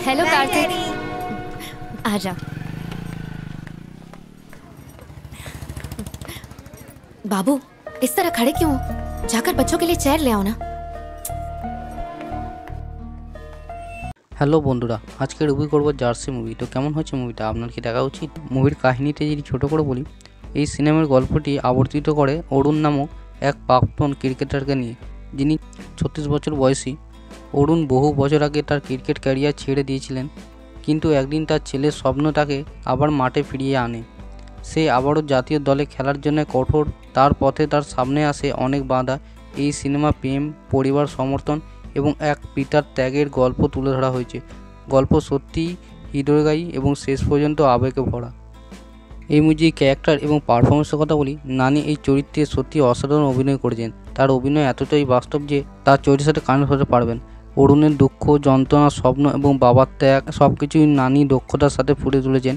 Hello Kartik. आ जा बाबू, इस तरह खड़े क्यों हो? जाकर बच्चों के लिए चेयर ले आओ ना। হ্যালো বন্ধুরা, আজকে রিভিউ করব জার্সি মুভি। তো কেমন হচ্ছে মুভিটা, আপনার কি দেখা উচিত? মুভির কাহিনীতে যদি ছোট করে বলি, এই সিনেমার গল্পটি আবর্তিত করে অরুণ নামক এক প্রাক্তন ক্রিকেটারকে নিয়ে, যিনি 36 বছর বয়সী। অরুণ বহু বছর আগে তার ক্রিকেট ক্যারিয়ার ছেড়ে দিয়েছিলেন, কিন্তু একদিন তার ছেলের স্বপ্ন তাকে আবার মাঠে ফিরিয়ে আনে। সে আবারও জাতীয় দলে খেলার জন্য কঠোর, তার পথে তার সামনে আসে অনেক বাধা। এই সিনেমা প্রেম, পরিবার সমর্থন এবং এক পিতার ত্যাগের গল্প তুলে ধরা হয়েছে। গল্প সত্যিই হৃদয়গ্রাহী এবং শেষ পর্যন্ত আবেগে ভরা। এই মুভির ক্যারেক্টার এবং পারফরমেন্সের কথা বলি, নানি এই চরিত্রে সত্যি অসাধারণ অভিনয় করেছেন। তার অভিনয় এতটাই বাস্তব যে তার চরিত্রের সাথে কানেক্ট হতে পারবেন। অরুণের দুঃখ, যন্ত্রণা, স্বপ্ন এবং বাবার ত্যাগ সব কিছুই নানি দক্ষতার সাথে ফুটে তুলেছেন।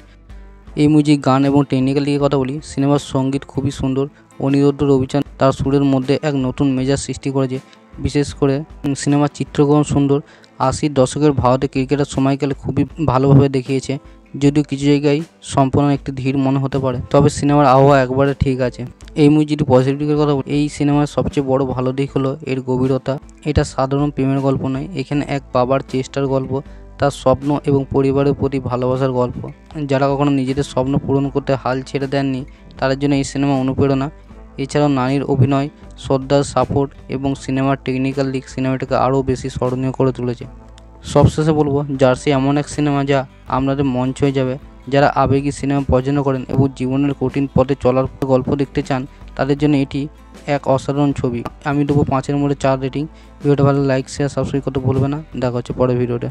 এই মিউজিক, গান এবং টেকনিক্যাল দিকে কথা বলি, সিনেমার সঙ্গীত খুবই সুন্দর। অনিরুদ্ধ রবিচাঁদ তার সুরের মধ্যে এক নতুন মেজাজ সৃষ্টি করেছে। বিশেষ করে সিনেমার চিত্রগ্রহণ সুন্দর। 80-র দশকের ভারতে ক্রিকেটের সময়কালে খুবই ভালোভাবে দেখিয়েছে, যদিও কিছু জায়গায় সম্পূর্ণ একটি ধীর মনে হতে পারে, তবে সিনেমার আবহাওয়া একবারে ঠিক আছে। এই মুভি যদি পজিটিভ দিকের কথা বলি, এই সিনেমার সবচেয়ে বড় ভালো দিক হলো এর গভীরতা। এটা সাধারণ প্রেমের গল্প নয়, এখানে এক বাবার চেষ্টার গল্প, তার স্বপ্ন এবং পরিবারের প্রতি ভালোবাসার গল্প। যারা কখনো নিজেদের স্বপ্ন পূরণ করতে হাল ছেড়ে দেননি, তাদের জন্য এই সিনেমা অনুপ্রেরণা। এছাড়াও নানির অভিনয়, শ্রদ্ধার সাপোর্ট এবং সিনেমার টেকনিক্যাল দিক সিনেমাটাকে আরও বেশি স্মরণীয় করে তুলেছে। সবশেষে বলবো, জার্সি এমন এক সিনেমা যা আপনাদের মন ছুঁয়ে যাবে। যারা আবেগী সিনেমা পছন্দ করেন এবং জীবনের কঠিন পথে চলার গল্প দেখতে চান, তাদের জন্য এটি এক অসাধারণ ছবি। আমি দেবো 5-এর মধ্যে 4 রেটিং। ভিডিওটা ভালো লাইক, শেয়ার, সাবস্ক্রাইব করতে ভুলবে না। দেখা হচ্ছে পরের ভিডিওতে।